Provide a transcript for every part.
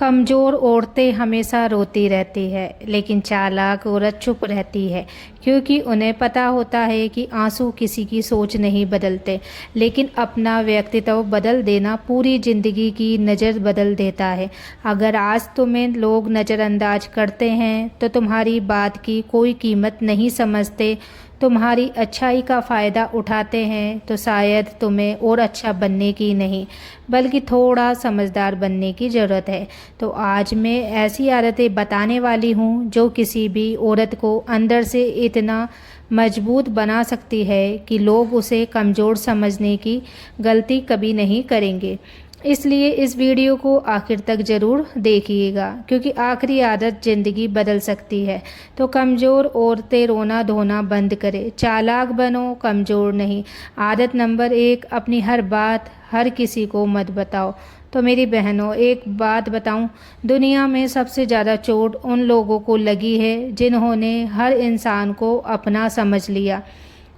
कमज़ोर औरतें हमेशा रोती रहती है, लेकिन चालाक औरत चुप रहती है, क्योंकि उन्हें पता होता है कि आंसू किसी की सोच नहीं बदलते, लेकिन अपना व्यक्तित्व बदल देना पूरी ज़िंदगी की नज़र बदल देता है। अगर आज तुम्हें लोग नज़रअंदाज करते हैं, तो तुम्हारी बात की कोई कीमत नहीं समझते, तुम्हारी अच्छाई का फ़ायदा उठाते हैं, तो शायद तुम्हें और अच्छा बनने की नहीं, बल्कि थोड़ा समझदार बनने की ज़रूरत है। तो आज मैं ऐसी आदतें बताने वाली हूँ जो किसी भी औरत को अंदर से इतना मजबूत बना सकती है कि लोग उसे कमज़ोर समझने की गलती कभी नहीं करेंगे। इसलिए इस वीडियो को आखिर तक ज़रूर देखिएगा, क्योंकि आखिरी आदत ज़िंदगी बदल सकती है। तो कमज़ोर औरतें रोना धोना बंद करें, चालाक बनो, कमज़ोर नहीं। आदत नंबर 1, अपनी हर बात हर किसी को मत बताओ। तो मेरी बहनों, एक बात बताऊं, दुनिया में सबसे ज़्यादा चोट उन लोगों को लगी है जिन्होंने हर इंसान को अपना समझ लिया।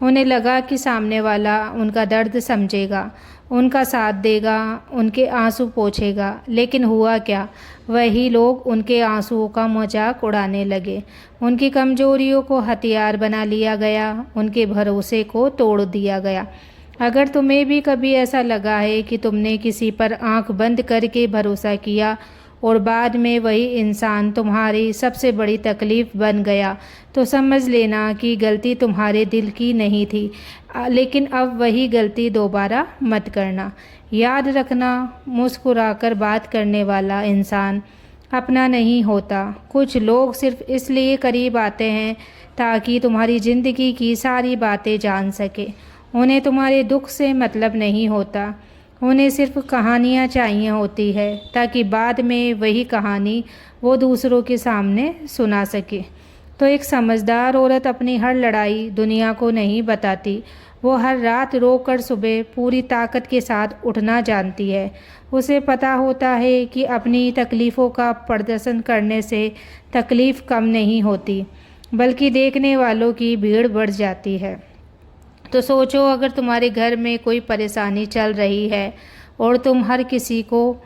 उन्हें लगा कि सामने वाला उनका दर्द समझेगा, उनका साथ देगा, उनके आंसू पोंछेगा, लेकिन हुआ क्या? वही लोग उनके आंसुओं का मजाक उड़ाने लगे। उनकी कमजोरियों को हथियार बना लिया गया, उनके भरोसे को तोड़ दिया गया। अगर तुम्हें भी कभी ऐसा लगा है कि तुमने किसी पर आंख बंद करके भरोसा किया और बाद में वही इंसान तुम्हारी सबसे बड़ी तकलीफ़ बन गया, तो समझ लेना कि गलती तुम्हारे दिल की नहीं थी। लेकिन अब वही गलती दोबारा मत करना। याद रखना, मुस्कुराकर बात करने वाला इंसान अपना नहीं होता। कुछ लोग सिर्फ इसलिए करीब आते हैं ताकि तुम्हारी ज़िंदगी की सारी बातें जान सके। उन्हें तुम्हारे दुख से मतलब नहीं होता, उन्हें सिर्फ कहानियाँ चाहिए होती है, ताकि बाद में वही कहानी वो दूसरों के सामने सुना सके। तो एक समझदार औरत अपनी हर लड़ाई दुनिया को नहीं बताती। वो हर रात रो कर सुबह पूरी ताकत के साथ उठना जानती है। उसे पता होता है कि अपनी तकलीफ़ों का प्रदर्शन करने से तकलीफ़ कम नहीं होती, बल्कि देखने वालों की भीड़ बढ़ जाती है। तो सोचो, अगर तुम्हारे घर में कोई परेशानी चल रही है और तुम हर किसी को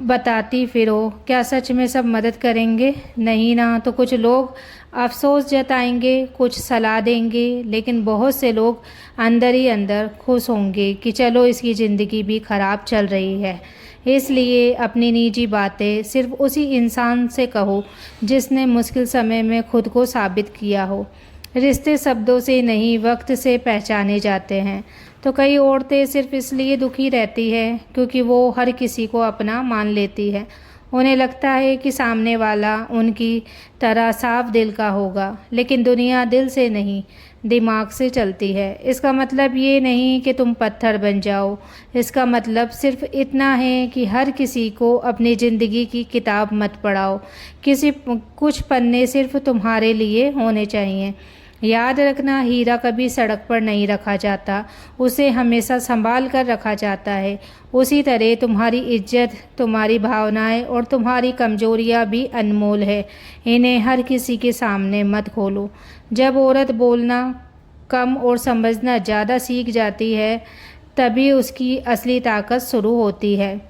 बताती फिरो, क्या सच में सब मदद करेंगे? नहीं ना। तो कुछ लोग अफसोस जताएंगे, कुछ सलाह देंगे, लेकिन बहुत से लोग अंदर ही अंदर खुश होंगे कि चलो इसकी ज़िंदगी भी ख़राब चल रही है। इसलिए अपनी निजी बातें सिर्फ उसी इंसान से कहो जिसने मुश्किल समय में खुद को साबित किया हो। रिश्ते शब्दों से नहीं, वक्त से पहचाने जाते हैं। तो कई औरतें सिर्फ इसलिए दुखी रहती है क्योंकि वो हर किसी को अपना मान लेती है। उन्हें लगता है कि सामने वाला उनकी तरह साफ दिल का होगा, लेकिन दुनिया दिल से नहीं, दिमाग से चलती है। इसका मतलब ये नहीं कि तुम पत्थर बन जाओ, इसका मतलब सिर्फ इतना है कि हर किसी को अपनी ज़िंदगी की किताब मत पढ़ाओ। कुछ पन्ने सिर्फ तुम्हारे लिए होने चाहिए। याद रखना, हीरा कभी सड़क पर नहीं रखा जाता, उसे हमेशा संभाल कर रखा जाता है। उसी तरह तुम्हारी इज्जत, तुम्हारी भावनाएं और तुम्हारी कमजोरियां भी अनमोल है। इन्हें हर किसी के सामने मत खोलो। जब औरत बोलना कम और समझना ज़्यादा सीख जाती है, तभी उसकी असली ताकत शुरू होती है।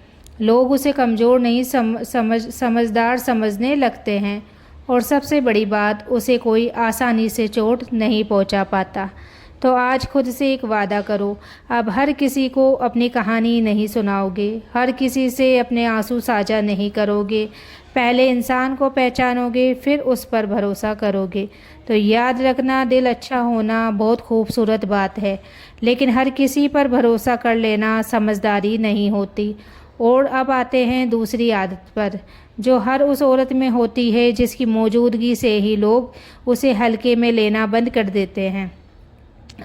लोग उसे कमज़ोर नहीं समझदार समझने लगते हैं, और सबसे बड़ी बात, उसे कोई आसानी से चोट नहीं पहुंचा पाता। तो आज खुद से एक वादा करो, अब हर किसी को अपनी कहानी नहीं सुनाओगे, हर किसी से अपने आंसू साझा नहीं करोगे। पहले इंसान को पहचानोगे, फिर उस पर भरोसा करोगे। तो याद रखना, दिल अच्छा होना बहुत खूबसूरत बात है, लेकिन हर किसी पर भरोसा कर लेना समझदारी नहीं होती। और अब आते हैं दूसरी आदत पर, जो हर उस औरत में होती है जिसकी मौजूदगी से ही लोग उसे हल्के में लेना बंद कर देते हैं।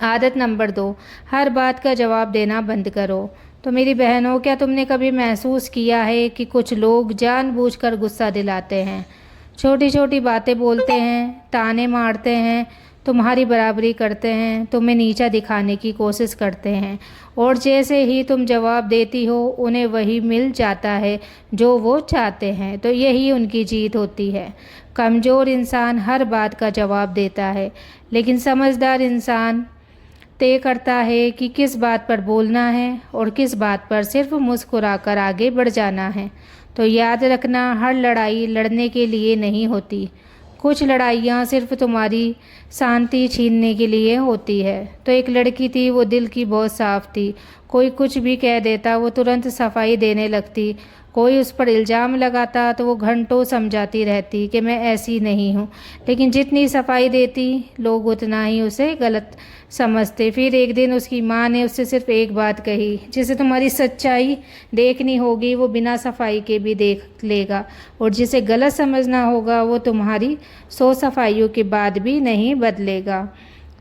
आदत नंबर 2, हर बात का जवाब देना बंद करो। तो मेरी बहनों, क्या तुमने कभी महसूस किया है कि कुछ लोग जानबूझकर गुस्सा दिलाते हैं, छोटी छोटी बातें बोलते हैं, ताने मारते हैं, तुम्हारी बराबरी करते हैं, तुम्हें नीचा दिखाने की कोशिश करते हैं, और जैसे ही तुम जवाब देती हो उन्हें वही मिल जाता है जो वो चाहते हैं। तो यही उनकी जीत होती है। कमज़ोर इंसान हर बात का जवाब देता है, लेकिन समझदार इंसान तय करता है कि किस बात पर बोलना है और किस बात पर सिर्फ मुस्कुराकर आगे बढ़ जाना है। तो याद रखना, हर लड़ाई लड़ने के लिए नहीं होती। कुछ लड़ाइयाँ सिर्फ तुम्हारी शांति छीनने के लिए होती है। तो एक लड़की थी, वो दिल की बहुत साफ़ थी। कोई कुछ भी कह देता वो तुरंत सफाई देने लगती। कोई उस पर इल्ज़ाम लगाता तो वो घंटों समझाती रहती कि मैं ऐसी नहीं हूँ। लेकिन जितनी सफाई देती लोग उतना ही उसे गलत समझते। फिर एक दिन उसकी माँ ने उससे सिर्फ एक बात कही, जिसे तुम्हारी सच्चाई देखनी होगी वो बिना सफाई के भी देख लेगा, और जिसे गलत समझना होगा वो तुम्हारी 100 सफाइयों के बाद भी नहीं बदलेगा।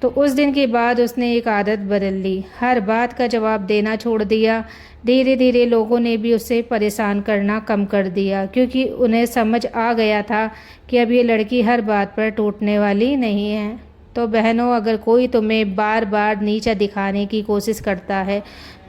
तो उस दिन के बाद उसने एक आदत बदल ली, हर बात का जवाब देना छोड़ दिया। धीरे धीरे लोगों ने भी उसे परेशान करना कम कर दिया, क्योंकि उन्हें समझ आ गया था कि अब ये लड़की हर बात पर टूटने वाली नहीं है। तो बहनों, अगर कोई तुम्हें बार बार नीचा दिखाने की कोशिश करता है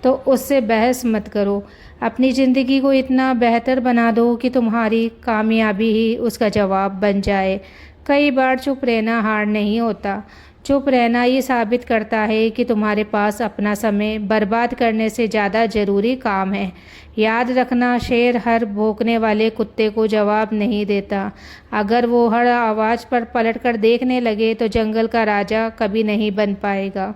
तो उससे बहस मत करो। अपनी ज़िंदगी को इतना बेहतर बना दो कि तुम्हारी कामयाबी ही उसका जवाब बन जाए। कई बार चुप रहना हार नहीं होता। चुप रहना ये साबित करता है कि तुम्हारे पास अपना समय बर्बाद करने से ज़्यादा ज़रूरी काम है। याद रखना, शेर हर भौंकने वाले कुत्ते को जवाब नहीं देता। अगर वो हर आवाज़ पर पलटकर देखने लगे तो जंगल का राजा कभी नहीं बन पाएगा।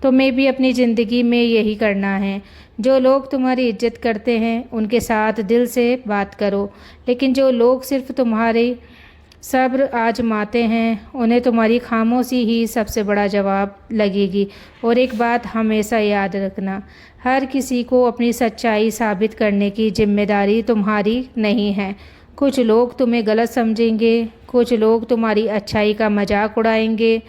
तुम्हें भी अपनी ज़िंदगी में यही करना है। जो लोग तुम्हारी इज्जत करते हैं उनके साथ दिल से बात करो, लेकिन जो लोग सिर्फ तुम्हारे सब्र आजमाते हैं उन्हें तुम्हारी खामोशी ही सबसे बड़ा जवाब लगेगी। और एक बात हमेशा याद रखना, हर किसी को अपनी सच्चाई साबित करने की जिम्मेदारी तुम्हारी नहीं है। कुछ लोग तुम्हें गलत समझेंगे, कुछ लोग तुम्हारी अच्छाई का मजाक उड़ाएंगे,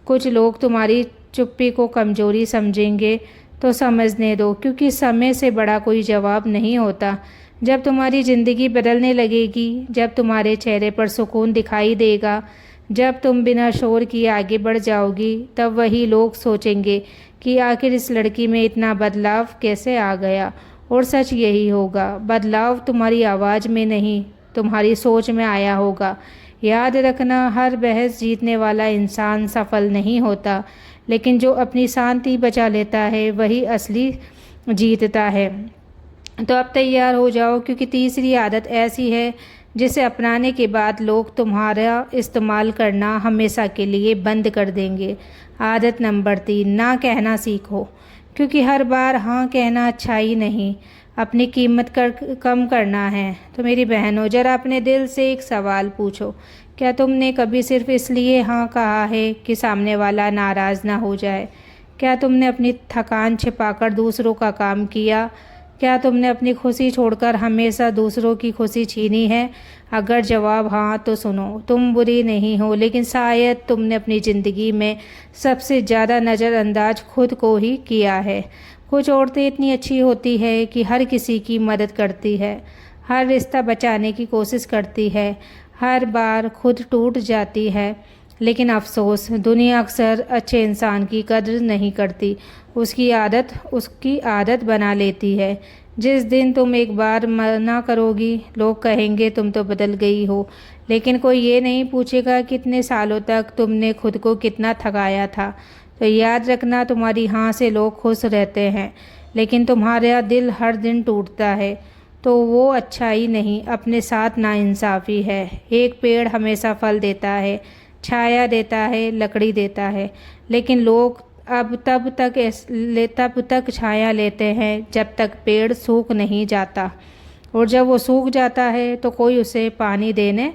कुछ लोग तुम्हारी चुप्पी को कमज़ोरी समझेंगे। तो समझने दो, क्योंकि समय से बड़ा कोई जवाब नहीं होता। जब तुम्हारी ज़िंदगी बदलने लगेगी, जब तुम्हारे चेहरे पर सुकून दिखाई देगा, जब तुम बिना शोर किए आगे बढ़ जाओगी, तब वही लोग सोचेंगे कि आखिर इस लड़की में इतना बदलाव कैसे आ गया। और सच यही होगा, बदलाव तुम्हारी आवाज़ में नहीं, तुम्हारी सोच में आया होगा। याद रखना, हर बहस जीतने वाला इंसान सफल नहीं होता, लेकिन जो अपनी शांति बचा लेता है वही असली जीतता है। तो अब तैयार हो जाओ, क्योंकि तीसरी आदत ऐसी है जिसे अपनाने के बाद लोग तुम्हारा इस्तेमाल करना हमेशा के लिए बंद कर देंगे। आदत नंबर 3, ना कहना सीखो। क्योंकि हर बार हाँ कहना अच्छा ही नहीं, अपनी कीमत कम करना है। तो मेरी बहनों, जरा अपने दिल से एक सवाल पूछो, क्या तुमने कभी सिर्फ इसलिए हाँ कहा है कि सामने वाला नाराज़ ना हो जाए? क्या तुमने अपनी थकान छिपाकर दूसरों का काम किया? क्या तुमने अपनी खुशी छोड़कर हमेशा दूसरों की खुशी छीनी है? अगर जवाब हाँ तो सुनो, तुम बुरी नहीं हो, लेकिन शायद तुमने अपनी ज़िंदगी में सबसे ज़्यादा नज़रअंदाज खुद को ही किया है। कुछ औरतें इतनी अच्छी होती है कि हर किसी की मदद करती है, हर रिश्ता बचाने की कोशिश करती है, हर बार खुद टूट जाती है, लेकिन अफसोस दुनिया अक्सर अच्छे इंसान की कद्र नहीं करती, उसकी आदत बना लेती है। जिस दिन तुम एक बार मना करोगी, लोग कहेंगे तुम तो बदल गई हो, लेकिन कोई ये नहीं पूछेगा कितने सालों तक तुमने खुद को कितना थकाया था। तो याद रखना, तुम्हारी हाँ से लोग खुश रहते हैं, लेकिन तुम्हारा दिल हर दिन टूटता है, तो वो अच्छाई नहीं, अपने साथ नाइंसाफ़ी है। एक पेड़ हमेशा फल देता है, छाया देता है, लकड़ी देता है, लेकिन लोग तब तक छाया लेते हैं जब तक पेड़ सूख नहीं जाता, और जब वो सूख जाता है तो कोई उसे पानी देने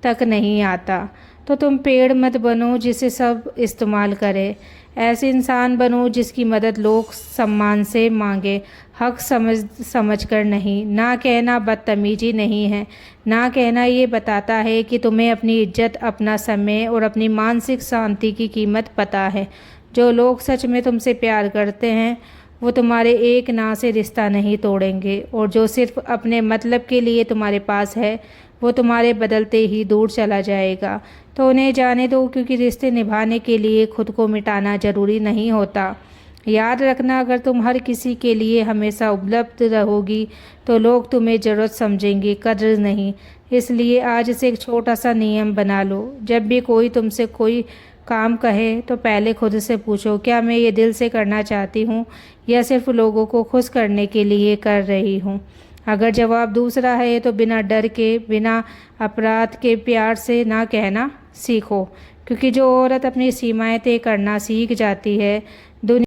तक नहीं आता। तो तुम पेड़ मत बनो जिसे सब इस्तेमाल करे, ऐसे इंसान बनो जिसकी मदद लोग सम्मान से मांगे, हक समझ कर नहीं। ना कहना बदतमीजी नहीं है, ना कहना ये बताता है कि तुम्हें अपनी इज्जत, अपना समय और अपनी मानसिक शांति की कीमत पता है। जो लोग सच में तुमसे प्यार करते हैं वो तुम्हारे एक ना से रिश्ता नहीं तोड़ेंगे, और जो सिर्फ अपने मतलब के लिए तुम्हारे पास है वो तुम्हारे बदलते ही दूर चला जाएगा। तो उन्हें जाने दो, क्योंकि रिश्ते निभाने के लिए खुद को मिटाना ज़रूरी नहीं होता। याद रखना, अगर तुम हर किसी के लिए हमेशा उपलब्ध रहोगी तो लोग तुम्हें ज़रूरत समझेंगे, कद्र नहीं। इसलिए आज से एक छोटा सा नियम बना लो, जब भी कोई तुमसे कोई काम कहे तो पहले खुद से पूछो, क्या मैं ये दिल से करना चाहती हूँ या सिर्फ लोगों को खुश करने के लिए कर रही हूँ। अगर जवाब दूसरा है तो बिना डर के, बिना अपराध के प्यार से ना कहना सीखो, क्योंकि जो औरत अपनी सीमाएं तय करना सीख जाती है, दुनिया